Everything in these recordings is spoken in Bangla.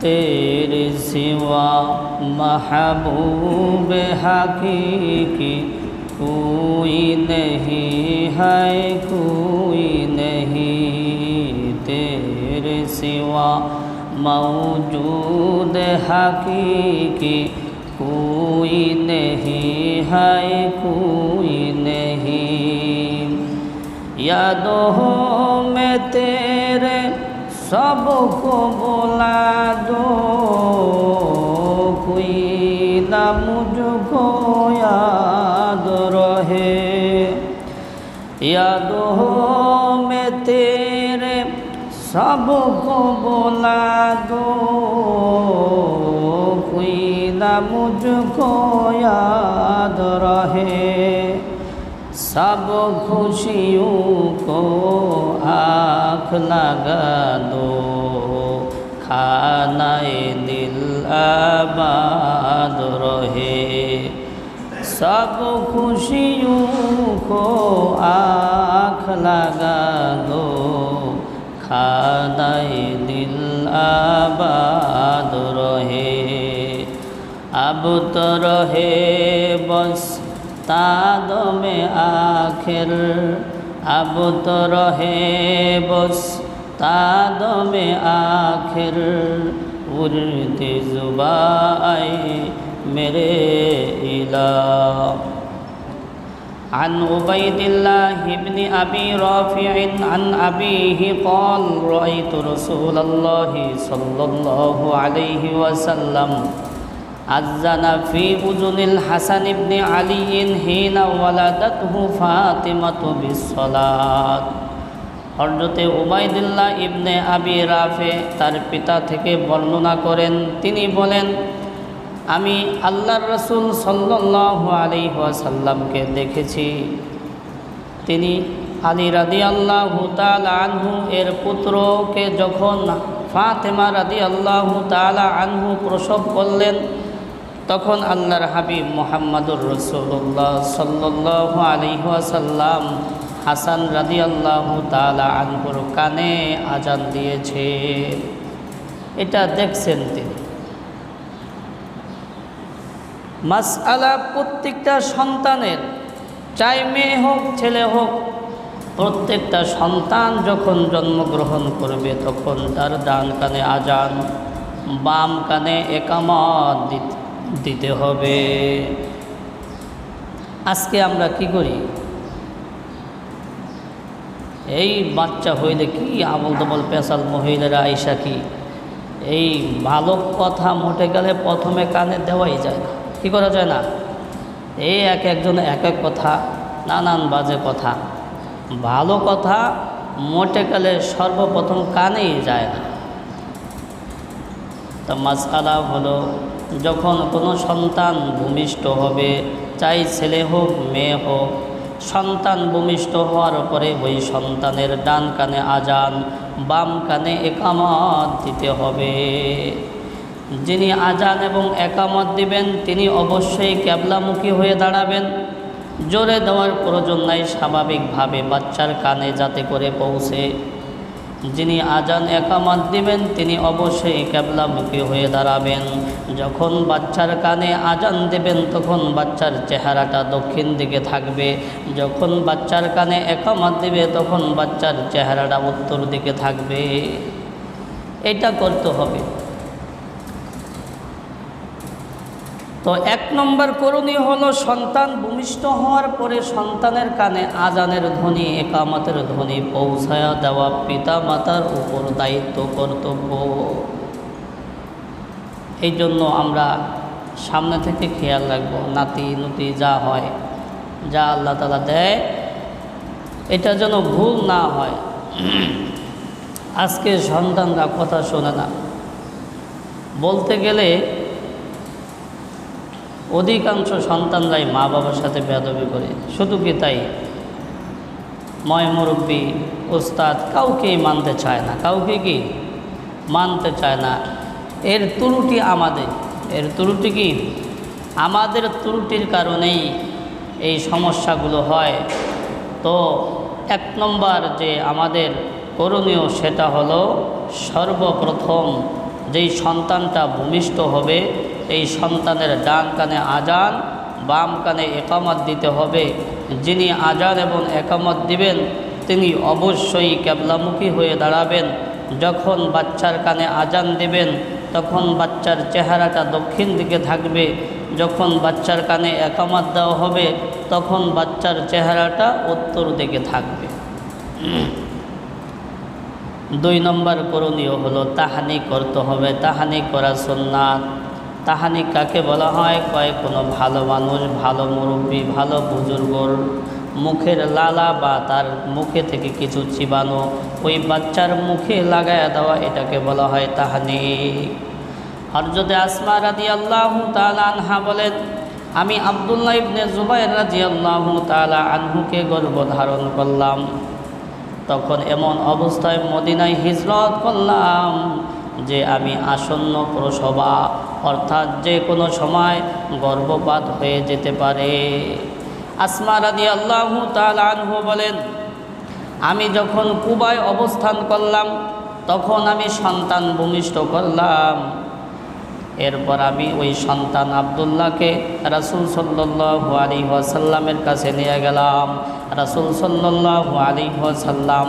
तेरे सिवा महबूब हकीकी कोई नहीं है, कोई नहीं। तेरे सिवा मौजूद हकीकी कोई नहीं है, कोई नहीं। यादों में तेरे सबको बुला दो, कोई ना मुझको याद रहे। यादों में तेरे सबको बुला दो, कोई ना मुझको याद रहे। सब खुशियों को आँख लगा दो, खानाए दिल आबाद रहे। सब खुशियों को आँख लगा दो, खानाए दिल आबाद रहे। अब तो रहे बस तादों में आखिर, अब तो रहे बस तादों में आखिर। उर्दे ज़ुबान मेरे इलाह। عن عبيد الله بن أبي رافع عن أبيه قال رأيت رسول الله صلى الله عليه وسلم أذن في أذن الحسن بن علي حين ولدته فاطمة بالصلاة। হযরতে উবাইদুল্লাহ ইবনে আবি রাফে তার পিতা থেকে বর্ণনা করেন, তিনি বলেন, আমি আল্লাহর রাসূল সাল্লাল্লাহু আলাইহি ওয়াসাল্লামকে দেখেছি। তিনি আলী রাদিয়াল্লাহু তাআলা আনহু এর পুত্রকে যখন ফাতেমা রাদিয়াল্লাহু তাআলা আনহু প্রসব করলেন, তখন আল্লাহর হাবিব মুহাম্মদুর রাসূলুল্লাহ সাল্লাল্লাহু আলাইহি ওয়াসাল্লাম হাসান রাদিয়াল্লাহু তাআলা আনহুর কানে আজান দিয়েছে। এটা দেখছেন তিনি। মাসআলা প্রত্যেকটা সন্তানের, চাই মেয়ে হোক ছেলে হোক, প্রত্যেকটা সন্তান যখন জন্মগ্রহণ করবে তখন তার ডান কানে আজান, বাম কানে একামত দিতে হবে। আজকে আমরা কি করি? এই বাচ্চা হইলে কি আবল তবল পেশাল মহিলারা আইসা কি এই ভালো কথা মোটে গেলে প্রথমে কানে দেওয়াই যায় না, কি করা যায় না? এই একজন এক এক কথা, নানান বাজে কথা। ভালো কথা মোটে গেলে সর্বপ্রথম কানেই যায় না। তো মাসআলা হলো, যখন কোনো সন্তান ভূমিষ্ঠ হবে, চাই ছেলে হোক মেয়ে হোক, সন্তান ভূমিষ্ঠ হওয়ার পরে ওই সন্তানের ডান কানে আজান, বাম কানে একামত দিতে হবে। যিনি আজান এবং একামত দিবেন তিনি অবশ্যই কিবলামুখী হয়ে দাঁড়াবেন। জোরে দেওয়ার প্রয়োজন নাই, স্বাভাবিকভাবে বাচ্চার কানে যাতে করে পৌঁছে। যিনি আজান একামত দিবেন তিনি অবশ্যই কিবলামুখী হয়ে দাঁড়াবেন। যখন বাচ্চার কানে আজান দেবেন তখন বাচ্চার চেহারাটা দক্ষিণ দিকে থাকবে। যখন বাচ্চার কানে একামত দিবে তখন বাচ্চার চেহারাটা উত্তর দিকে থাকবে। এটা করতে হবে। তো এক নম্বর করণীয় হলো, সন্তান ভূমিষ্ঠ হওয়ার পরে সন্তানের কানে আজানের ধ্বনি, একামতের ধ্বনি পৌঁছায়া দেওয়া পিতা মাতার উপর দায়িত্ব, কর্তব্য। এই জন্য আমরা সামনে থেকে খেয়াল রাখব, নাতি নুতি যা হয়, যা আল্লাহ তাআলা দেয়, এটা যেন ভুল না হয়। আজকে সন্তানরা কথা শোনে না, বলতে গেলে অধিকাংশ সন্তানরাই মা বাবার সাথে বেয়াদবি করে। শুধু কি তাই? ময় মুরব্বী, ওস্তাদ কাউকেই মানতে চায় না, কাউকে কি মানতে চায় না। এর ত্রুটি আমাদের, এর ত্রুটি কি আমাদের ত্রুটির কারণেই এই সমস্যাগুলো হয়। তো এক নম্বর যে আমাদের করণীয় সেটা হলো, সর্বপ্রথম যেই সন্তানটা ভূমিষ্ঠ হবে এই সন্তানের ডান কানে আজান, বাম কানে একামত দিতে হবে। যিনি আজান এবং একামত দিবেন তিনি অবশ্যই কিবলামুখী হয়ে দাঁড়াবেন। যখন বাচ্চার কানে আজান দিবেন তখন বাচ্চার চেহারাটা দক্ষিণ দিকে থাকবে, যখন বাচ্চার কানে একামত দেওয়া হবে তখন বাচ্চার চেহারাটা উত্তর দিকে থাকবে। 2 নম্বর করণীয় হলো তাহানি করতে হবে। তাহানি করা সুন্নাত। তাহানি কাকে বলা হয়? কয় কোনো ভালো মানুষ, ভালো মুরব্বী, ভালো বুজুর্গর মুখের লালা বা তার মুখে থেকে কিছু চিবানো ওই বাচ্চার মুখে লাগায়া দেওয়া, এটাকে বলা হয় তাহানি। হযরত আসমা রাদিয়াল্লাহু তাআলা আনহা বলেন, আমি আব্দুল্লাহ ইবনে জুবাইর রাদিয়াল্লাহু তাআলা আনহুকে গর্ভধারণ করলাম। তখন এমন অবস্থায় মদিনায় হিজরত করলাম যে আমি আসন্ন প্রসবা, অর্থাৎ যে কোনো সময় গর্ভপাত হয়ে যেতে পারে। আসমা রাদিয়াল্লাহু তাআলা আনহু বলেন, আমি যখন কুবায় অবস্থান করলাম তখন আমি সন্তান ভূমিষ্ঠ করলাম। এরপর আমি ওই সন্তান আব্দুল্লাহকে রাসূল সাল্লাল্লাহু আলাইহি ওয়াসাল্লামের কাছে নিয়ে গেলাম। রাসূল সাল্লাল্লাহু আলাইহি ওয়াসাল্লাম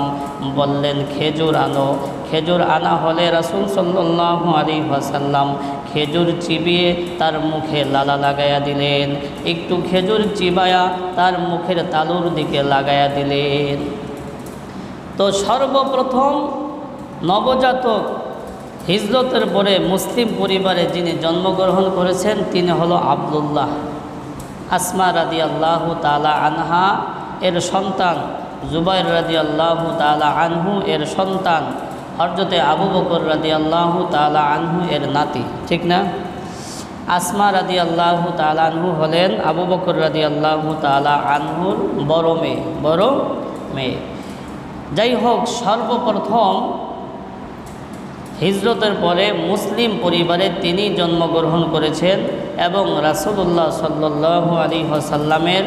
বললেন, খেজুর আনো। খেজুর আনা হলে রাসূল সাল্লাল্লাহু আলাইহি ওয়াসাল্লাম খেজুর চিবিয়ে তার মুখে লালা লাগায়া দিলেন। একটু খেজুর চিবায়া তার মুখের তালুর দিকে লাগায়া দিলেন। তো সর্বপ্রথম নবজাতক হিজরতের পরে মুসলিম পরিবারে যিনি জন্মগ্রহণ করেছেন তিনি হলো আব্দুল্লাহ। আসমা রাদিয়াল্লাহু তাআলা আনহা এর সন্তান, জুবাইর রাদিয়াল্লাহু তাআলা আনহু এর সন্তান, হযরতে আবু বকর রাদিয়াল্লাহু তাআলা আনহু এর নাতি, ঠিক না? আসমা রাদিয়াল্লাহু তাআলা আনহু হলেন আবু বকর রাদিয়াল্লাহু তাআলা আনহুর বড় মেয়ে। যাই হোক, সর্বপ্রথম হিজরতের পরে মুসলিম পরিবারে তিনি জন্মগ্রহণ করেছেন এবং রাসূলুল্লাহ সাল্লাল্লাহু আলাইহি ওয়াসাল্লামের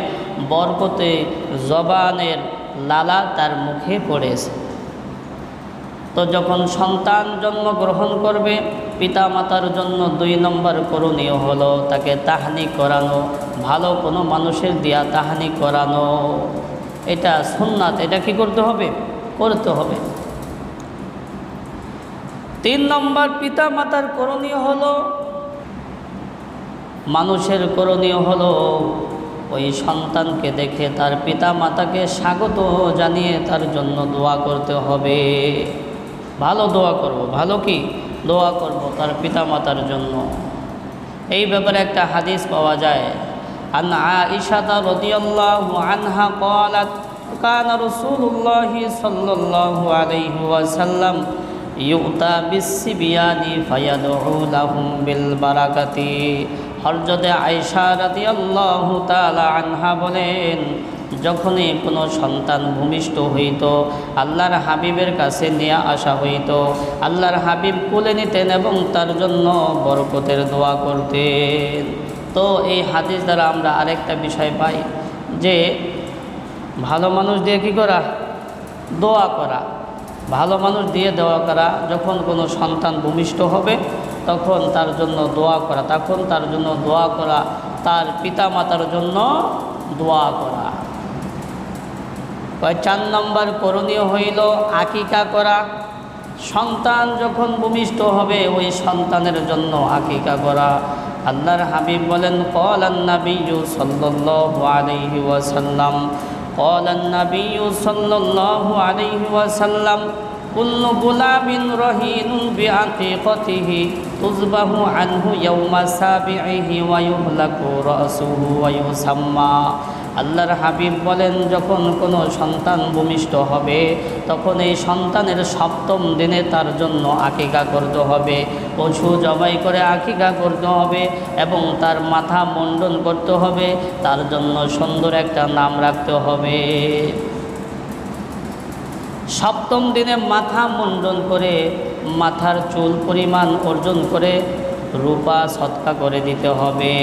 বরকতে জবানের লালা তার মুখে পড়েছে। তো যখন সন্তান জন্মগ্রহণ করবে পিতামাতার জন্য 2 নম্বর করণীয় হলো তাকে তাহানি করানো, ভালো কোনো মানুষের দিয়া তাহানি করানো। এটা সুন্নাত, এটা কি করতে হবে? করতে হবে। 3 নম্বর পিতামাতার করণীয় হলো, মানুষের করণীয় হলো ওই সন্তানকে দেখে তার পিতামাতাকে স্বাগত জানিয়ে তার জন্য দোয়া করতে হবে। ভালো দোয়া করব, ভালো কি দোয়া করব তার পিতামাতার জন্য। এই ব্যাপারে একটা হাদিস পাওয়া যায়, আন আয়েশা রাদিয়াল্লাহু আনহা ক্বালাত কানা রাসূলুল্লাহি সাল্লাল্লাহু আলাইহি ওয়াসাল্লাম ইউতা বিসসিবিয়ানি ফায়াদউ লাহুম বিল বারাকাতি। হযরত আয়েশা রাদিয়াল্লাহু তাআলা আনহা বলেন, যখনই কোনো সন্তান ভূমিষ্ঠ হইত আল্লাহর হাবিবের কাছে নিয়ে আসা হইত, আল্লাহর হাবিব কোলে নিতেন এবং তার জন্য বরকতের দোয়া করতেন। তো এই হাদিস দ্বারা আমরা আরেকটা বিষয় পাই যে ভালো মানুষ দিয়ে কী করা? দোয়া করা। ভালো মানুষ দিয়ে দোয়া করা। যখন কোনো সন্তান ভূমিষ্ঠ হবে তখন তার জন্য দোয়া করা, তখন তার জন্য দোয়া করা, তার পিতা মাতার জন্য দোয়া করা। 4 নম্বর করণীয় হইল আকিকা করা। সন্তান যখন ভূমিষ্ঠ হবে ওই সন্তানের জন্য আকিকা করা। আল্লাহর হাবিব বলেন, ক্বালান নাবিয়্যু সাল্লাল্লাহু আলাইহি ওয়াসাল্লাম, ক্বালান নাবিয়্যু সাল্লাল্লাহু আলাইহি ওয়াসাল্লাম, কুল্লু গুলামিন রহিনুন বিআকিকাতিহি তুযবাহু আনহু ইয়াওমা সাবিহি ওয়া ইউহলাকু রাসুহু ওয়া ইউসাম্মা। আল্লাহর হাবিব বলেন, যখন কোনো সন্তান ভূমিষ্ঠ হবে তখন এই সন্তানের 7ম দিনে তার জন্য আকিকা করতে হবে, পশু জবাই করে আকিকা করতে হবে এবং তার মাথা মুন্ডন করতে হবে, তার জন্য সুন্দর একটা নাম রাখতে হবে। 7ম দিনে মাথা মুন্ডন করে মাথার চুল পরিমাণ অর্জন করে রূপা সৎকা করে দিতে হবে।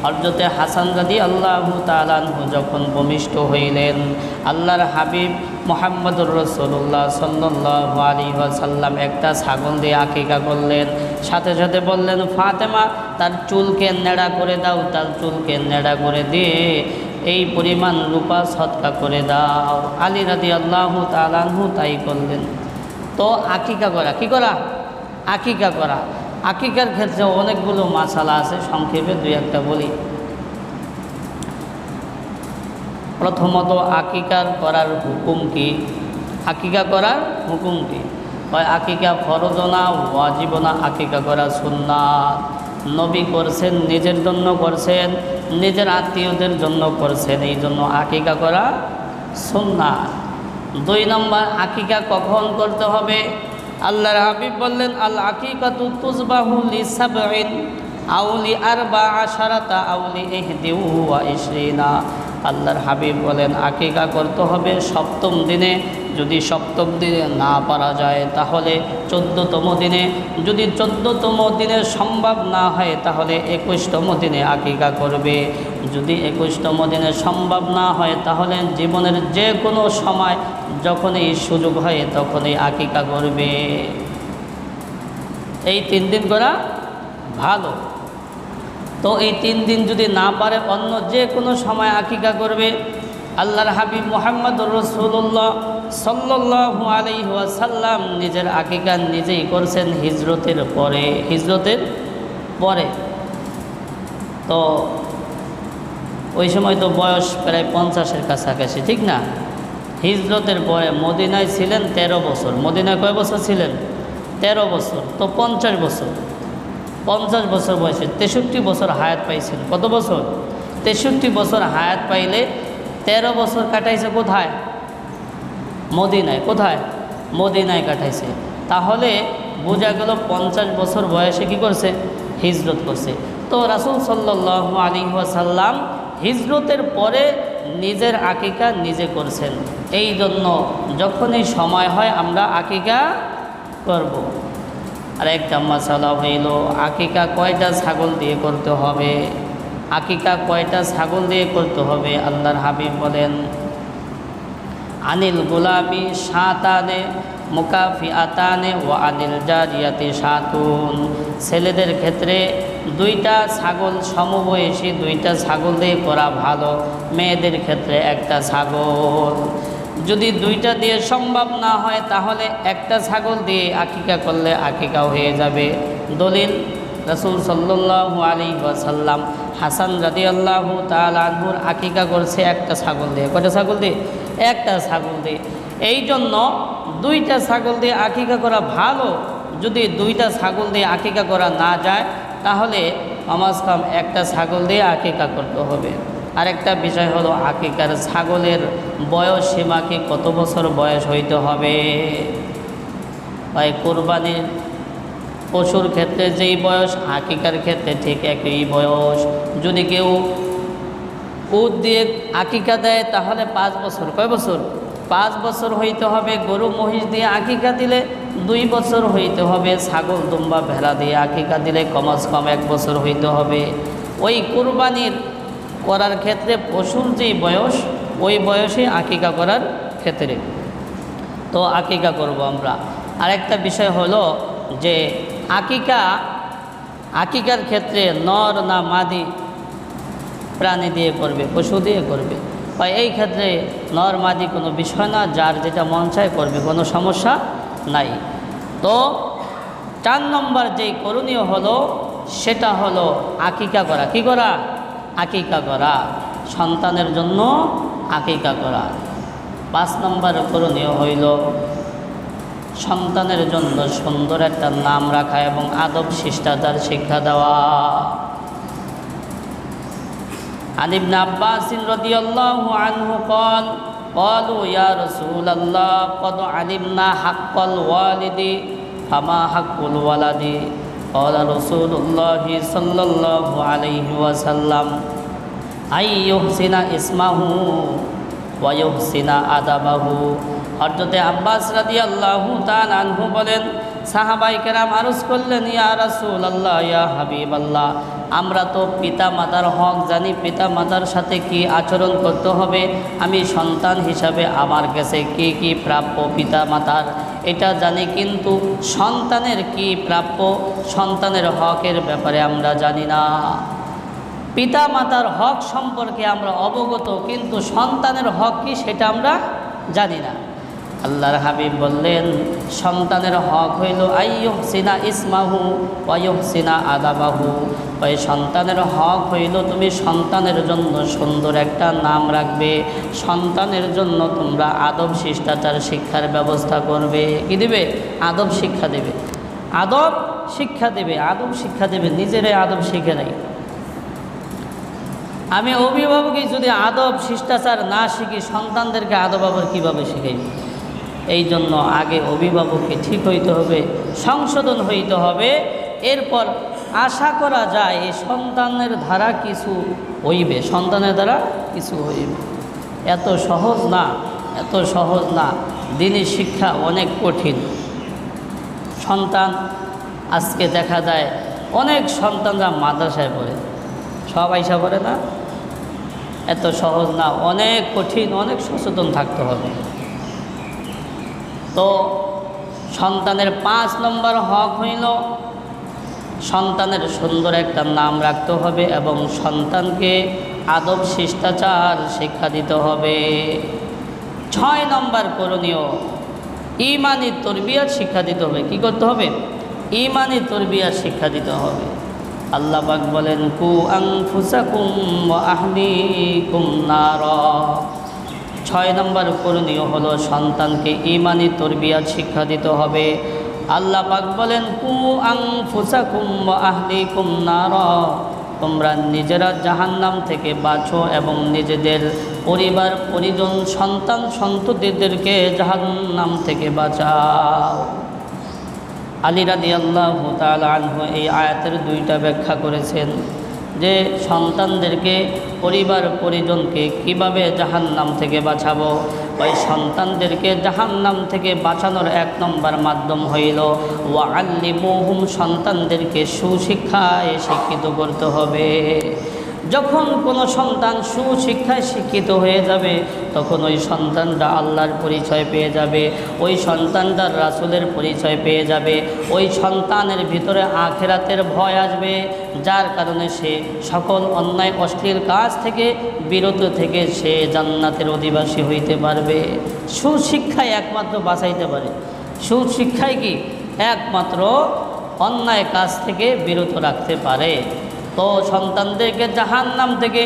হযরত হাসান রাদিয়াল্লাহু তাআলা আনহু যখন ভূমিষ্ঠ হইলেন আল্লাহর হাবিব মুহাম্মদুর রাসূলুল্লাহ সাল্লাল্লাহু আলাইহি ওয়াসাল্লাম একটা ছাগল দিয়ে আকিকা করলেন। সাথে সাথে বললেন, ফাতেমা তার চুলকে নেড়া করে দাও, তার চুলকে নেড়া করে দিয়ে এই পরিমাণ রূপা সদকা করে দাও। আলী রাদিয়াল্লাহু তাআলা আনহু তাই করলেন। তো আকিকা করা, কি করা? আকিকা করা। আকিকার ক্ষেত্রে অনেকগুলো মাসালা আছে, সংক্ষেপে দুই একটা বলি। প্রথমত আকিকার করার হুকুম কি? আকিকা করার হুকুম কি? হয় আকিকা ফরজ না ওয়াজিব না, আকিকা করা সুন্নাত। নবী করছেন, নিজের জন্য করছেন, নিজের আত্মীয়দের জন্য করছেন, এই জন্য আকিকা করা সুন্নাত। 2 নম্বর, আকিকা কখন করতে হবে? আল্লাহর হাবিব বললেন, আল আকিকাতু তুযবাহু লিসাবঈন আও লি 14 আও লি 21। আল্লাহর হাবিব বলেন আকিকা করতে হবে 7ম দিনে, যদি 7ম দিনে না পারা যায় তাহলে 14তম দিনে, যদি 14তম দিনে সম্ভব না হয় তাহলে 21তম দিনে আকিকা করবে, যদি 21তম দিনে সম্ভব না হয় তাহলে জীবনের যে কোনো সময় যখনই সুযোগ হয় তখনই আকিকা করবে। এই 3 দিন করা ভালো। তো এই 3 দিন যদি না পারে অন্য যে কোনো সময় আকিকা করবে। আল্লাহর হাবিব মুহাম্মদুর রাসূলুল্লাহ সাল্লাল্লাহু আলাইহি ওয়াসাল্লাম নিজের আকিকা নিজেই করছেন হিজরতের পরে। হিজরতের পরে তো ওই সময় তো বয়স প্রায় 50-এর কাছাকাছি, ঠিক না? হিজরতের পরে মদিনায় ছিলেন 13 বছর। মদিনায় কয় বছর ছিলেন? 13 বছর। তো 50 বছর, 50 বছর বয়সে 63 বছর হায়াত পাইছেন। কত বছর? 63 বছর হায়াত পাইলে 13 বছর কাটাইছে কোথায়? মদিনায়। কোথায়? মদিনায় কাটাইছে। তাহলে বোঝা গেল 50 বছর বয়সে কি করছে? হিজরত করছে। তো রাসূল সাল্লাল্লাহু আলাইহি ওয়াসাল্লাম হিজরতের পরে নিজের আকিকা নিজে করছেন। এই জন্য যখনই সময় হয় আমরা আকিকা করব। আর একটা মাসালা হইল আকিকা কয়টা ছাগল দিয়ে করতে হবে? আকিকা কয়টা ছাগল দিয়ে করতে হবে? আল্লাহর হাবিব বলেন, আনিল গুলাবি শাতানে মুকাফিআতানে ওয়া আনিল জারিয়াতি শাতুন। ছেলেদের ক্ষেত্রে 2টা ছাগল, সমবয়সী 2টা ছাগল দিয়ে করা ভালো। মেয়েদের ক্ষেত্রে 1টা ছাগল। যদি 2টা দিয়ে সম্ভব না হয় তাহলে 1টা ছাগল দিয়ে আকিকা করলে আকিকা হয়ে যাবে। দলিল, রাসূল সাল্লাল্লাহু আলাইহি ওয়াসাল্লাম হাসান রাদিয়াল্লাহু তাআলা আনহুর আকিকা করছে 1টা ছাগল দিয়ে। কয়টা ছাগল দিয়ে? 1টা ছাগল দিয়ে। এই জন্য 2টা ছাগল দিয়ে আকিকা করা ভালো। যদি 2টা ছাগল দিয়ে আকিকা করা না যায় তাহলে কমাস কম 1টা ছাগল দিয়ে আকিকা করতে হবে। আরেকটা বিষয় হলো আকিকার ছাগলের বয়স সীমা কি? কত বছর বয়স হইতে হবে? ভাই, কোরবানির পশুর ক্ষেত্রে যেই বয়স আকিকার ক্ষেত্রে ঠিক একই বয়স। যদি কেউ উট দিয়ে আকিকা দেয় তাহলে 5 বছর। কয় বছর? 5 বছর হইতে হবে। গরু মহিষ দিয়ে আকিকা দিলে 2 বছর হইতে হবে। ছাগল দুম্বা ভেড়া দিয়ে আকিকা দিলে কমাস কম 1 বছর হইতে হবে। ওই কোরবানির করার ক্ষেত্রে পশুর যেই বয়স ওই বয়সে আকিকা করার ক্ষেত্রে তো আকিকা করব আমরা। আরেকটা বিষয় হলো যে আকিকার ক্ষেত্রে নর না মাদি প্রাণী দিয়ে করবে, পশু দিয়ে করবে। বা এই ক্ষেত্রে নর মাদি কোনো বিষয় না, যার যেটা মন চায় করবে, কোনো সমস্যা নাই। তো 4 নম্বর যেই করণীয় হলো সেটা হলো আকিকা করা। কি করা? আকিকা করা, সন্তানের জন্য আকিকা করা। 5 নম্বর করণীয় হইল সন্তানের জন্য সুন্দর একটা নাম রাখা এবং আদব শিষ্টাচার শিক্ষা দেওয়া। আন ইবনে আব্বাস রাদিয়াল্লাহু আনহু قال قالوا يا رسول الله قد علمنا حق الوالد فما حق الولد قال رسول الله صلى الله عليه وسلم أن يحسن اسمه ويحسن أدبه। হযরত আব্বাস রাদিয়াল্লাহু তাআলা আনহু বলেন, সাহাবায়ে কেরাম আরজ করলেন, ইয়া রাসূলুল্লাহ, ইয়া হাবিবাল্লাহ, আমরা তো পিতা মাতার হক জানি, পিতা মাতার সাথে কি আচরণ করতে হবে, আমি সন্তান হিসাবে আমার কাছে কি কি প্রাপ্য পিতা মাতার এটা জানি, কিন্তু সন্তানের কি প্রাপ্য, সন্তানের হকের ব্যাপারে আমরা জানি না। পিতা মাতার হক সম্পর্কে আমরা অবগত, কিন্তু সন্তানের হক কি সেটা আমরা জানি না। আল্লাহর হাবিব বললেন, সন্তানের হক হইল আইয়ুহসিনা ইসমাহু ওয়া ইউহসিনা আদাবাহু। ওই সন্তানের হক হইল তুমি সন্তানের জন্য সুন্দর একটা নাম রাখবে, সন্তানের জন্য তোমরা আদব শিষ্টাচার শিক্ষার ব্যবস্থা করবে। কি দিবে? আদব শিক্ষা দেবে, আদব শিক্ষা দেবে, আদব শিক্ষা দেবে, নিজেরাই আদব শিখে নেই। আমি অভিভাবকই যদি আদব শিষ্টাচার না শিখি, সন্তানদেরকে আদব আবার কীভাবে শিখাই? এই জন্য আগে অভিভাবককে ঠিক হইতে হবে, সংশোধন হইতে হবে, এরপর আশা করা যায় এই সন্তানের দ্বারা কিছু হইবে, সন্তানের দ্বারা কিছু হইবে। এত সহজ না, এত সহজ না। দিনী শিক্ষা অনেক কঠিন। সন্তান আজকে দেখা যায় অনেক সন্তানরা মাদ্রাসায় পড়ে, সব আইসা পড়ে না, এত সহজ না, অনেক কঠিন, অনেক সচেতন থাকতে হবে। তো সন্তানের 5 নম্বর হক হইল সন্তানের সুন্দর একটা নাম রাখতে হবে এবং সন্তানকে আদব শিষ্টাচার শিক্ষা দিতে হবে। 6 নম্বর করণীয়, ঈমানি তরবিয়ত শিক্ষা দিতে হবে। কি করতে হবে? ঈমানি তরবিয়ত শিক্ষা দিতে হবে। আল্লাহ পাক বলেন, কু আনফুসাকুম ওয়া আহলিকুম নারা। 6 নম্বর করণীয় হলো সন্তানকে ঈমানি তরবিয়ত শিক্ষা দিতে হবে। আল্লাহ পাক বলেন, কু আনফুসাকুম ওয়া আহলিকুম নারা, তোমরা নিজেরা জাহান্নাম থেকে বাঁচো এবং নিজেদের পরিবার পরিজন সন্তান সন্ততিদেরকে জাহান্নাম থেকে বাঁচাও। আলী রাদিয়াল্লাহু তাআলা আনহু এই আয়াতের 2টা ব্যাখ্যা করেছেন, যে সন্তানদেরকে পরিবার পরিজনকে কিভাবে জাহান্নাম থেকে বাঁচাবো। ওই সন্তানদেরকে জাহান্নাম থেকে বাঁচানোর 1 নম্বর মাধ্যম হইল ওয়া আল্লিমুহুম, সন্তানদেরকে সুশিক্ষায় শিক্ষিত করতে হবে। যখন কোনো সন্তান সুশিক্ষায় শিক্ষিত হয়ে যাবে, তখন ওই সন্তানটা আল্লাহর পরিচয় পেয়ে যাবে, ওই সন্তানটা রাসূলের পরিচয় পেয়ে যাবে, ওই সন্তানের ভিতরে আখিরাতের ভয় আসবে, যার কারণে সে সকল অন্যায় অশ্লীল কাজ থেকে বিরত থেকে সে জান্নাতের অধিবাসী হইতে পারবে। সুশিক্ষাই একমাত্র বাঁচাইতে পারে। সুশিক্ষাই কি একমাত্র অন্যায় কাজ থেকে বিরত রাখতে পারে। তো সন্তানদেরকে জাহান্নাম থেকে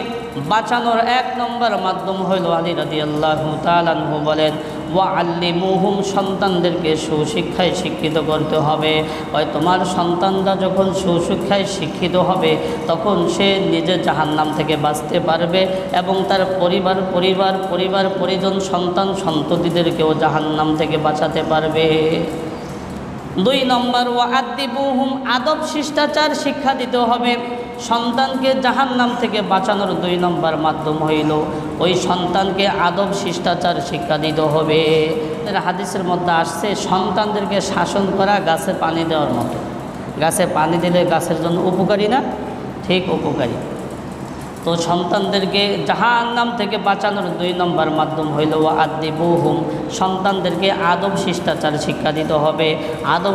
বাঁচানোর 1 নম্বর মাধ্যম হইল, আলী রাদিয়াল্লাহু তাআলা আনহু বলেন, ওয়া আল্লিমুহুম, সন্তানদেরকে সুশিক্ষায় শিক্ষিত করতে হবে। ওই তোমার সন্তানরা যখন সুশিক্ষায় শিক্ষিত হবে, তখন সে নিজে জাহান্নাম থেকে বাঁচতে পারবে এবং তার পরিবার পরিজন সন্তান সন্ততিদেরকেও জাহান্নাম থেকে বাঁচাতে পারবে। 2 নম্বর, ওয়া আদিবুহুম, আদব শিষ্টাচার শিক্ষা দিতে হবে। সন্তানকে জাহান্নাম থেকে বাঁচানোর 2 নম্বর মাধ্যম হইল ওই সন্তানকে আদব শিষ্টাচার শিক্ষা দিতে হবে। হাদিসের মধ্যে আসছে, সন্তানদেরকে শাসন করা গাছে পানি দেওয়ার মতো। গাছে পানি দিলে গাছের জন্য উপকারী না? ঠিক উপকারী। তো সন্তানদেরকে জাহান্নাম থেকে বাঁচানোর 2 নম্বর মাধ্যম হইল ওয়া আদিবুহুম, সন্তানদেরকে আদব শিষ্টাচার শিক্ষা দিতে হবে। আদব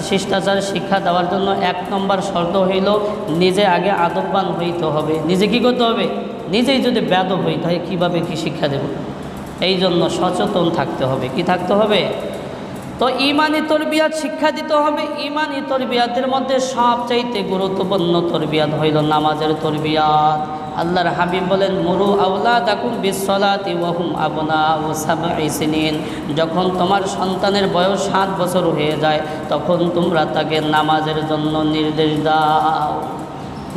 শিষ্টাচার শিক্ষা দেওয়ার জন্য 1 নম্বর শর্ত হইল নিজে আগে আদববান হইতে হবে। নিজে কি করতে হবে? নিজেই যদি বেয়াদব হইতে হয়, কীভাবে কি শিক্ষা দেব? এই জন্য সচেতন থাকতে হবে। কি থাকতে হবে? তো ঈমানি তরবিয়ত শিক্ষা দিতে হবে। ঈমানি তরবিয়তের মধ্যে সবচাইতে গুরুত্বপূর্ণ তরবিয়ত হইল নামাজের তরবিয়ত। আল্লাহর হাবিব বলেন, মুরু আওলাদাকুম বিসসালাতি ওয়া হুম আবনাউ সাবঈ সিনিন, যখন তোমার সন্তানের বয়স 7 বছর হয়ে যায়, তখন তোমরা তাকে নামাজের জন্য নির্দেশ দাও।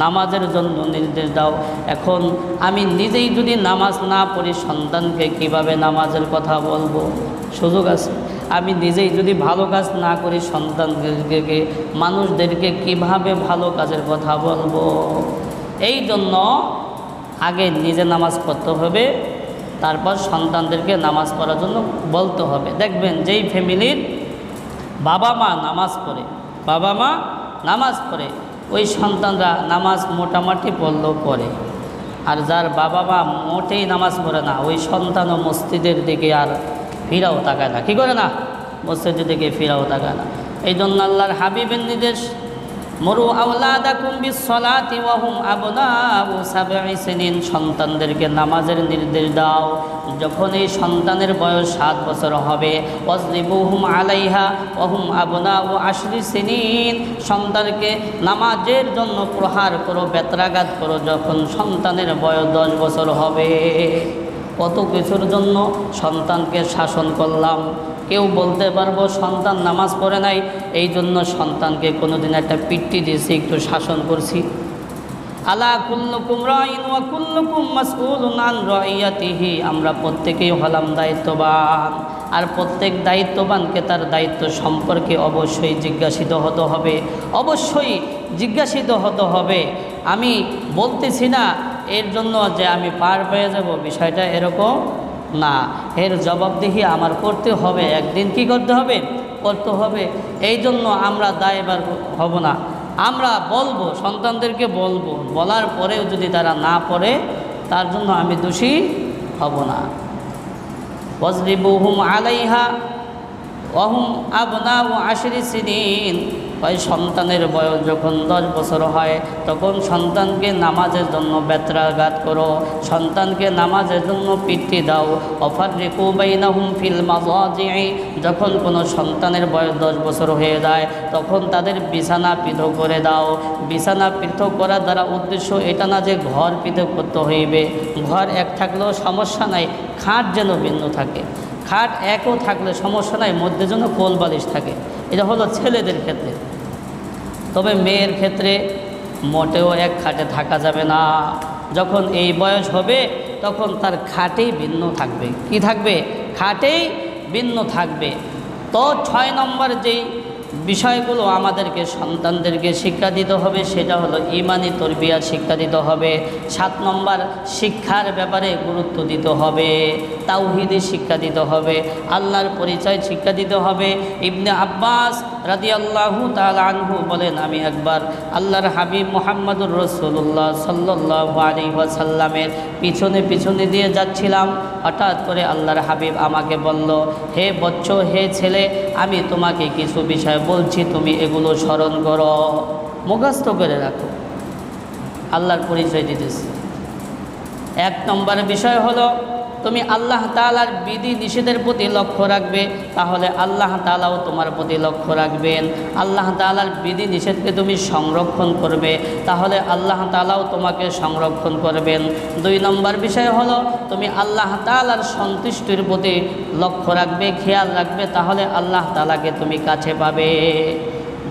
নামাজের জন্য নির্দেশ দাও। এখন আমি নিজেই যদি নামাজ না পড়ি, সন্তানকে কিভাবে নামাজের কথা বলবো? সুযোগ আছে। আমি নিজেই যদি ভালো কাজ না করি, সন্তানদেরকে মানুষদেরকে কিভাবে ভালো কাজের কথা বলবো? এই জন্য আগে নিজে নামাজ পড়তে হবে, তারপর সন্তানদেরকে নামাজ পড়ার জন্য বলতে হবে। দেখবেন যেই ফ্যামিলির বাবা মা নামাজ পড়ে, বাবা মা নামাজ পড়ে, ওই সন্তানরা নামাজ মোটামুটি পড়লেও পড়ে। আর যার বাবা মা মোটেই নামাজ পড়ে না, ওই সন্তানও মসজিদের দিকে আর ফিরাও তাকায় না। কী করে না? মসজিদের দিকে ফিরাও তাকায় না। এই জন্য আল্লাহর হাবিবের নির্দেশ, মরু আওলাদাকুম বিসসালাতি ওয়া হুম আবনাউ সাবঈ সিনিন, সন্তানদেরকে নামাজের নির্দেশ দাও যখন এই সন্তানের বয়স 7 বছর হবে। ওয়াজরিবুহুম আলাইহা ওয়া হুম আবনাউ 10 সিনিন, সন্তানকে নামাজের জন্য প্রহার করো, বেত্রাঘাত করো যখন সন্তানের বয়স 10 বছর হবে। কত কিছুর জন্য সন্তানকে শাসন করলাম। কেউ বলতে পারবো সন্তান নামাজ পড়ে নাই, এই জন্য সন্তানকে কোনোদিন একটা পিট্টি দিয়েছি, একটু শাসন করছি। আলা কুল্লুকুম রাইন ওয়া কুল্লুকুম মাসউলুন আন রাইয়াতিহি, আমরা প্রত্যেকেই হলাম দায়িত্ববান, আর প্রত্যেক দায়িত্ববানকে তার দায়িত্ব সম্পর্কে অবশ্যই জিজ্ঞাসিত হতে হবে, অবশ্যই জিজ্ঞাসিত হতে হবে। আমি বলতেছি না এর জন্য যে আমি পার পেয়ে যাব, বিষয়টা এরকম না। এর জবাবদিহি আমার করতে হবে, একদিন কি করতে হবে? করতে হবে। এই জন্য আমরা দায়ভার হব না, আমরা বলবো, সন্তানদেরকে বলবো, বলার পরেও যদি তারা না পড়ে তার জন্য আমি দোষী হব না। ওয়াজরিবুহুম আলাইহা ওয়া হুম আবনাউ 10 সিনিন, ওই সন্তানের বয়স যখন 10 বছর হয় তখন সন্তানকে নামাজের জন্য বেত্রাঘাত করো, সন্তানকে নামাজের জন্য পিট্টি দাও। ওয়াফাররিকু বাইনাহুম ফিল মাযাজি'i, যখন কোনো সন্তানের বয়স 10 বছর হয়ে যায় তখন তাদের বিছানা পৃথক করে দাও। বিছানা পৃথক করার দ্বারা উদ্দেশ্য এটা না যে ঘর পৃথক করতে হইবে, ঘর এক থাকলেও সমস্যা নাই, খাট যেন ভিন্ন থাকে। খাট একও থাকলে সমস্যা নাই, মধ্যে যেন কোল বালিশ থাকে। এটা হলো ছেলেদের ক্ষেত্রে। তবে মেয়ের ক্ষেত্রে মোটেও এক খাটে থাকা যাবে না। যখন এই বয়স হবে তখন তার খাটেই ভিন্ন থাকবে। কি থাকবে? খাটেই ভিন্ন থাকবে। তো 6 নম্বর যেই বিষয়গুলো আমাদেরকে সন্তানদেরকে শিক্ষা দিতে হবে সেটা হলো ঈমানি তরবিয়াত শিক্ষা দিতে হবে। 7 নম্বর শিক্ষার ব্যাপারে গুরুত্ব দিতে হবে, তাওহীদের শিক্ষা দিতে হবে, আল্লাহর পরিচয় শিক্ষা দিতে হবে। ইবনে আব্বাস রাদিয়াল্লাহু তাআলা আনহু বলেন, আমি একবার আল্লাহর হাবিব মুহাম্মদুর রাসূলুল্লাহ সাল্লাল্লাহু আলাইহি ওয়াসাল্লামের পিছনে পিছনে দিয়ে যাচ্ছিলাম। হঠাৎ করে আল্লাহর হাবিব আমাকে বলল, হে বচ্চ, হে ছেলে, আমি তোমাকে কিছু বিষয় বলছি, তুমি এগুলো স্মরণ করো, মুখস্থ করে রাখো। আল্লাহর পরিচয় দিতেছি। 1 নম্বর বিষয় হলো তুমি আল্লাহ তাআলার বিধি নিষেধের প্রতি লক্ষ্য রাখবে, তাহলে আল্লাহ তাআলাও তোমার প্রতি লক্ষ্য রাখবেন। আল্লাহ তাআলার বিধি নিষেধকে তুমি সংরক্ষণ করবে, তাহলে আল্লাহ তাআলাও তোমাকে সংরক্ষণ করবেন। 2 নম্বর বিষয় হলো তুমি আল্লাহ তাআলার সন্তুষ্টির প্রতি লক্ষ্য রাখবে, খেয়াল রাখবে, তাহলে আল্লাহ তাআলাকে তুমি কাছে পাবে।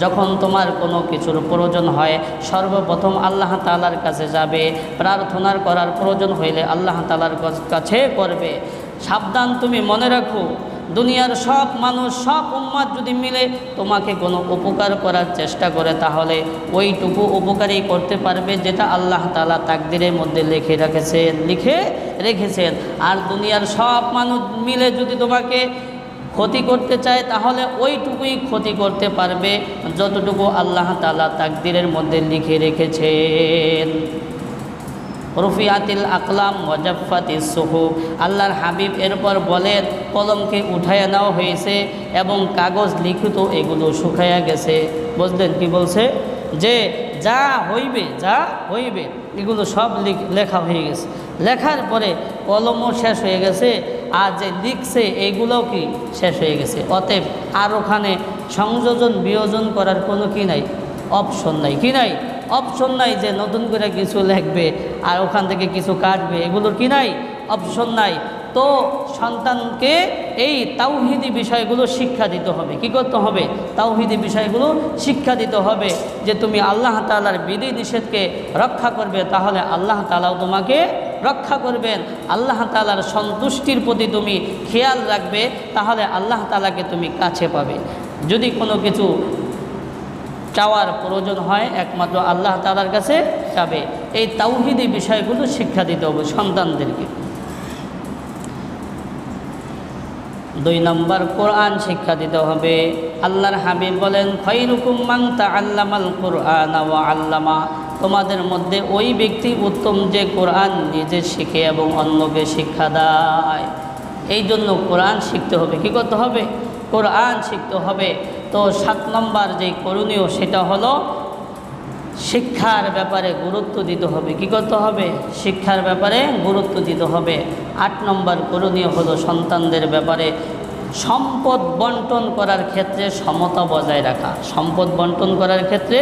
যখন তোমার কোনো কিছুর প্রয়োজন হয় সর্বপ্রথম আল্লাহ তাআলার কাছে যাবে, প্রার্থনার করার প্রয়োজন হইলে আল্লাহ তাআলার কাছে করবে। সাবধান, তুমি মনে রাখো, দুনিয়ার সব মানুষ, সব উম্মাত যদি মিলে তোমাকে কোনো উপকার করার চেষ্টা করে তাহলে ওইটুকু উপকারই করতে পারবে যেটা আল্লাহ তাআলা তাকদীরের মধ্যে লিখে রেখেছেন। আর দুনিয়ার সব মানুষ মিলে যদি তোমাকে ক্ষতি করতে চায় তাহলে ওইটুকুই ক্ষতি করতে পারবে যতটুকু আল্লাহ তাআলা তাকদীরের মধ্যে লিখে রেখেছেন। রুফিয়াতিল আকলাম ওয়া জাফফাতিস সুহুফ, আল্লাহর হাবিব এরপর বলেন কলমকে উঠাইয়া নেওয়া হয়েছে এবং কাগজ লিখিত এগুলো শুকাইয়া গেছে। বুঝলেন কি বলছে? যে যা হইবে এগুলো সব লেখা হয়ে গেছে। লেখার পরে কলমও শেষ হয়ে গেছে, আর যে লিখছে এইগুলোও কি শেষ হয়ে গেছে। অতএব আর ওখানে সংযোজন বিয়োজন করার কোনো কি নাই, অপশন নাই। কি নাই? অপশন নাই যে নতুন করে কিছু লিখবে আর ওখান থেকে কিছু কাটবে, এগুলোর কি নাই, অপশন নাই। তো সন্তানকে এই তাওহীদি বিষয়গুলো শিক্ষা দিতে হবে। কি করতে হবে? তাওহীদি বিষয়গুলো শিক্ষা দিতে হবে যে তুমি আল্লাহ তাআলার বিধি নিষেধকে রক্ষা করবে, তাহলে আল্লাহ তাআলাও তোমাকে রক্ষা করবেন। আল্লাহ তাআলার সন্তুষ্টির প্রতি তুমি খেয়াল রাখবে, তাহলে আল্লাহ তাআলাকে তুমি কাছে পাবে। যদি কোনো কিছু চাওয়ার প্রয়োজন হয় একমাত্র আল্লাহ তাআলার কাছে চাবে। এই তাওহীদি বিষয়গুলো শিক্ষা দিতে হবে সন্তানদেরকে। 2 নম্বর কোরআন শিক্ষা দিতে হবে। আল্লাহর হাবিব বলেন, খায়রুকুম মান তাআল্লামাল কুরআনা ওয়া আল্লামা, তোমাদের মধ্যে ওই ব্যক্তি উত্তম যে কোরআন নিজে শিখে এবং অন্যকে শিক্ষা দেয়। এই জন্য কোরআন শিখতে হবে। কী করতে হবে? কোরআন শিখতে হবে। তো 7 নম্বর যে করণীয় সেটা হলো শিক্ষার ব্যাপারে গুরুত্ব দিতে হবে। কী করতে হবে? শিক্ষার ব্যাপারে গুরুত্ব দিতে হবে। 8 নম্বর করণীয় হলো সন্তানদের ব্যাপারে সম্পদ বন্টন করার ক্ষেত্রে সমতা বজায় রাখা। সম্পদ বন্টন করার ক্ষেত্রে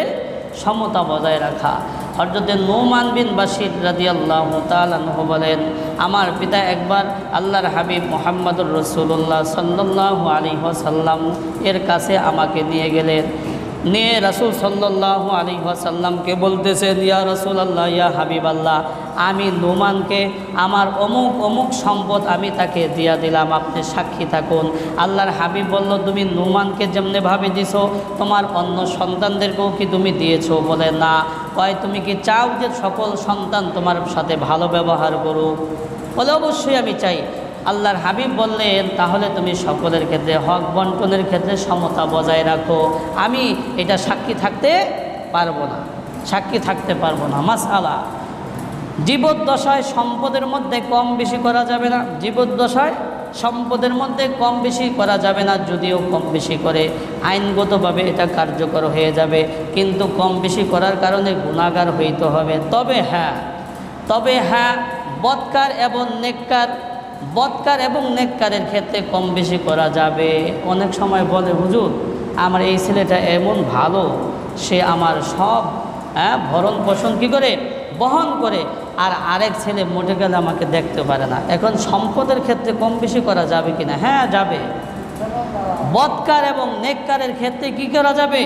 সমতা বজায় রাখা। হযরত নুমান বিন বাশির রাদিয়াল্লাহু তাআলা আনহু বলেন, আমার পিতা একবার আল্লাহর হাবিব মুহাম্মদুর রাসূলুল্লাহ সাল্লাল্লাহু আলাইহি ওয়াসাল্লাম এর কাছে আমাকে নিয়ে গেলেন। নিয়ে রাসূল সাল্লাল্লাহু আলাইহি ওয়াসাল্লামকে বলতেছেন, ইয়া রাসূলুল্লাহ, ইয়া হাবিবাল্লাহ, আমি নুমানকে আমার অমুক অমুক সম্পদ আমি তাকে দিয়া দিলাম, আপনি সাক্ষী থাকুন। আল্লাহর হাবিব বলল, তুমি নুমানকে যেমনিভাবে দিছো তোমার অন্য সন্তানদেরকেও কি তুমি দিয়েছো? বলে না। কয়, তুমি কি চাও যে সকল সন্তান তোমার সাথে ভালো ব্যবহার করুক? বলে, অবশ্যই আমি চাই। আল্লাহর হাবিব বললেন, তাহলে তুমি সকলের ক্ষেত্রে হক বন্টনের ক্ষেত্রে সমতা বজায় রাখো। আমি এটা সাক্ষী থাকতে পারবো না, সাক্ষী থাকতে পারবো না। মাসআলা, জীবদ্দশায় সম্পদের মধ্যে কম বেশি করা যাবে না। জীবদ্দশায় সম্পদের মধ্যে কম বেশি করা যাবে না। যদিও কম বেশি করে আইনগতভাবে এটা কার্যকর হয়ে যাবে, কিন্তু কম বেশি করার কারণে গুনাহগার হইতে হবে। তবে হ্যাঁ বদকার এবং নেককারের ক্ষেত্রে কম বেশি করা যাবে। অনেক সময় বলে, হুজুর আমার এই ছেলেটা এমন ভালো, সে আমার সব ভরণ পোষণ কী করে বহন করে, আর আরেক ছেলে মোটে গেলে আমাকে দেখতে পারে না। এখন সম্পদের ক্ষেত্রে কম বেশি করা যাবে কিনা? হ্যাঁ, যাবে। বদকার এবং নেককারের ক্ষেত্রে কি করা যাবে?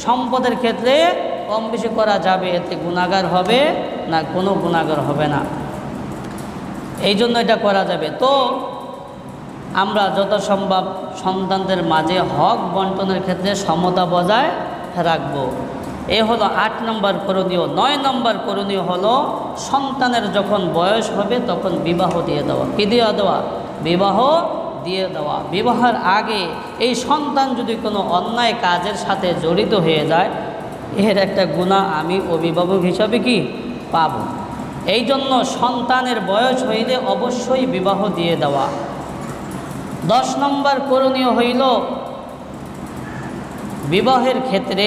সম্পদের ক্ষেত্রে কম বেশি করা যাবে। এতে গুনাহগার হবে না? কোনো গুনাহগার হবে না। এই জন্য এটা করা যাবে। তো আমরা যত সম্ভব সন্তানদের মাঝে হক বন্টনের ক্ষেত্রে সমতা বজায় রাখব। এ হলো 8 নম্বর করণীয়। 9 নম্বর করণীয় হলো সন্তানের যখন বয়স হবে তখন বিবাহ দিয়ে দেওয়া। কী দিয়ে দেওয়া? বিবাহ দিয়ে দেওয়া। বিবাহের আগে এই সন্তান যদি কোনো অন্যায় কাজের সাথে জড়িত হয়ে যায়, এর একটা গুনাহ আমি অভিভাবক হিসাবে কি পাব। এই জন্য সন্তানের বয়স হইলে অবশ্যই বিবাহ দিয়ে দেওয়া। 10 নম্বর করণীয় হইল বিবাহের ক্ষেত্রে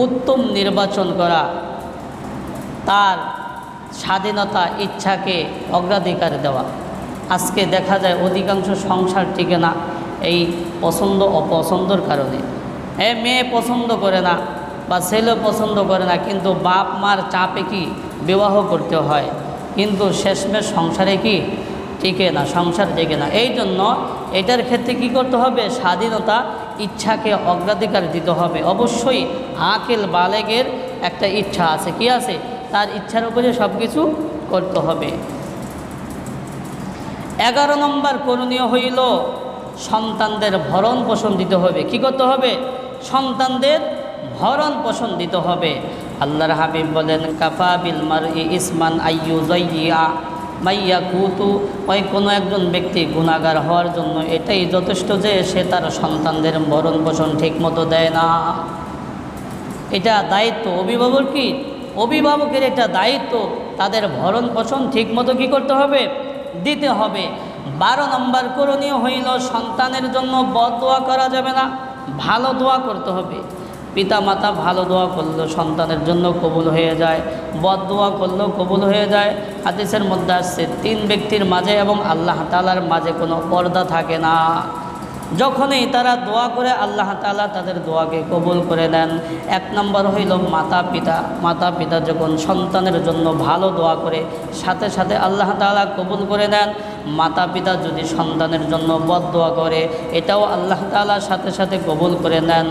উত্তম নির্বাচন করা, তার স্বাধীনতা ইচ্ছাকে অগ্রাধিকার দেওয়া। আজকে দেখা যায় অধিকাংশ সংসার টিকে না এই পছন্দ অপছন্দর কারণে। মেয়ে পছন্দ করে না বা ছেলে পছন্দ করে না, কিন্তু বাপ মার চাপে কি বিবাহ করতে হয়, কিন্তু শেষমেশ সংসারে কি টিকে না, সংসার টিকে না। এই জন্য এটার ক্ষেত্রে কি করতে হবে? স্বাধীনতা ইচ্ছাকে অগ্রাধিকার দিতে হবে। অবশ্যই আকিল বালেগের একটা ইচ্ছা আছে, কি আছে? তার ইচ্ছার উপরে সব কিছু করতে হবে। 11 নম্বর করণীয় হইল সন্তানদের ভরণ পোষণ দিতে হবে। কি করতে হবে? সন্তানদের ভরণ পোষণ দিতে হবে। আল্লাহর হাবিব বলেন, কাফা বিল মারই ইসমান আইয়ুযাইয়্যা মাইয়াকুতু, ওই কোনো একজন ব্যক্তি গুনাহগার হওয়ার জন্য এটাই যথেষ্ট যে সে তার সন্তানদের ভরণ পোষণ ঠিকমতো দেয় না। এটা দায়িত্ব অভিভাবক, কি অভিভাবকের এটা দায়িত্ব, তাদের ভরণ পোষণ ঠিকমতো কি করতে হবে? দিতে হবে। 12 নম্বর করণীয় হইল সন্তানের জন্য বদদোয়া করা যাবে না, ভালো দোয়া করতে হবে। পিতা মাতা ভালো দোয়া করলেও সন্তানের জন্য কবুল হয়ে যায়, বদদোয়া করলেও কবুল হয়ে যায়। হাদিসের মধ্যে আসছে 3 ব্যক্তির মাঝে এবং আল্লাহ তাআলার মাঝে কোনো পর্দা থাকে না। যখনই তারা দোয়া করে আল্লাহ তাআলা তাদের দোয়াকে কবুল করে নেন। 1 নম্বর হইল মাতা পিতা যখন সন্তানের জন্য ভালো দোয়া করে সাথে সাথে আল্লাহ তাআলা কবুল করে নেন। মাতা পিতা যদি সন্তানের জন্য বদদোয়া করে এটাও আল্লাহ তাআলা সাথে সাথে কবুল করে নেন।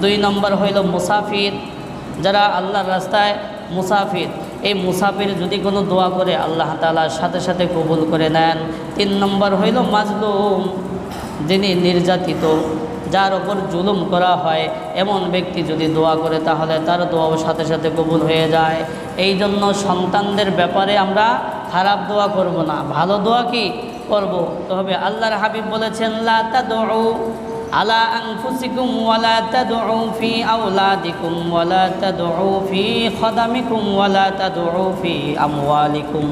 2 নম্বর হইল মুসাফির, যারা আল্লাহর রাস্তায় মুসাফির, এই মুসাফির যদি কোনো দোয়া করে আল্লাহ তাআলা সাথে সাথে কবুল করে নেন। 3 নম্বর হইল মাজলুম, যিনি নির্যাতিত, যার ওপর জুলুম করা হয়, এমন ব্যক্তি যদি দোয়া করে তাহলে তার দোয়াও সাথে সাথে কবুল হয়ে যায়। এই জন্য সন্তানদের ব্যাপারে আমরা খারাপ দোয়া করব না, ভালো দোয়া কি করব? তবে আল্লাহর হাবিব বলেছেন, লা তাদউ আলা আনফুসিকুম ওয়ালা তাদউ ফি আওলাদিকুম ওয়ালা তাদউ ফি খাদামিকুম ওয়ালা তাদউ ফি আমওয়ালিকুম।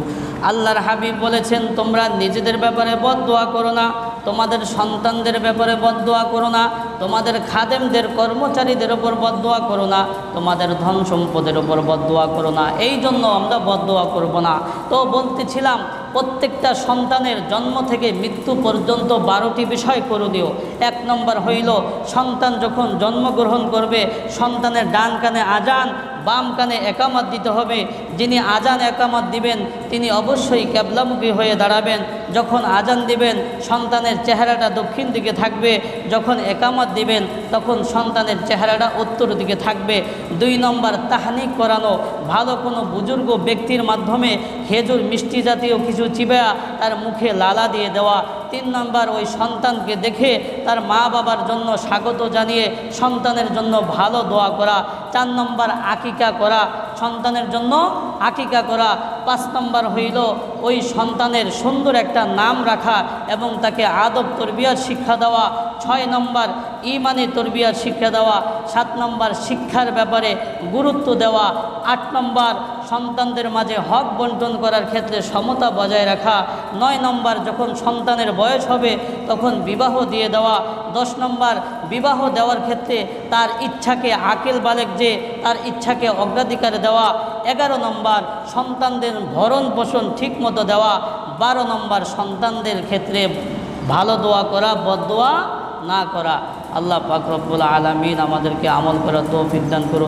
আল্লাহর হাবিব বলেছেন, তোমরা নিজেদের ব্যাপারে বদদোয়া করো না, তোমাদের সন্তানদের ব্যাপারে বদদোয়া করো না, তোমাদের খাদেমদের কর্মচারীদের ওপর বদদোয়া করো না, তোমাদের ধন সম্পদের ওপর বদদোয়া করো না। এই জন্য আমরা বদদোয়া করব না। তো বলতেছিলাম, প্রত্যেকটা সন্তানের জন্ম থেকে মৃত্যু পর্যন্ত 12টি বিষয় করণীয়। 1 নম্বর হইল, সন্তান যখন জন্মগ্রহণ করবে, সন্তানের ডান কানে আজান, বাম কানে একামত দিতে হবে। যিনি আজান একামত দিবেন তিনি অবশ্যই ক্যাবলামুখী হয়ে দাঁড়াবেন। যখন আজান দিবেন সন্তানের চেহারাটা দক্ষিণ দিকে থাকবে, যখন একামত দিবেন তখন সন্তানের চেহারাটা উত্তর দিকে থাকবে। 2 নম্বর, তাহনিক করানো, ভালো কোনো বুজুর্গ ব্যক্তির মাধ্যমে খেজুর মিষ্টি জাতীয় কিছু চিবায়া তার মুখে লালা দিয়ে দেওয়া। 3 নম্বর, ওই সন্তানকে দেখে তার মা বাবার জন্য স্বাগত জানিয়ে সন্তানের জন্য ভালো দোয়া করা। 4 নম্বর, আকিকা করা, সন্তানের জন্য আকিকা করা। 5 নম্বর হইল ওই সন্তানের সুন্দর একটা নাম রাখা এবং তাকে আদব তরবিয়ার শিক্ষা দেওয়া। 6 নম্বর, ইমানি তরবিয়ার শিক্ষা দেওয়া। 7 নম্বর, শিক্ষার ব্যাপারে গুরুত্ব দেওয়া। 8 নম্বর, সন্তানদের মাঝে হক বন্টন করার ক্ষেত্রে সমতা বজায় রাখা। 9 নম্বর, যখন সন্তানের বয়স হবে তখন বিবাহ দিয়ে দেওয়া। 10 নম্বর, বিবাহ দেওয়ার ক্ষেত্রে তার ইচ্ছাকে আকিল বালেক যে তার ইচ্ছাকে অগ্রাধিকার দেওয়া। 11 নম্বর, সন্তানদের ভরণ পোষণ ঠিক মতো দেওয়া। 12 নম্বর, সন্তানদের ক্ষেত্রে ভালো দোয়া করা, বদদোয়া না করা। আল্লাহ পাক রব্বুল আলামিন আমাদেরকে আমল করার তৌফিক দান করুন।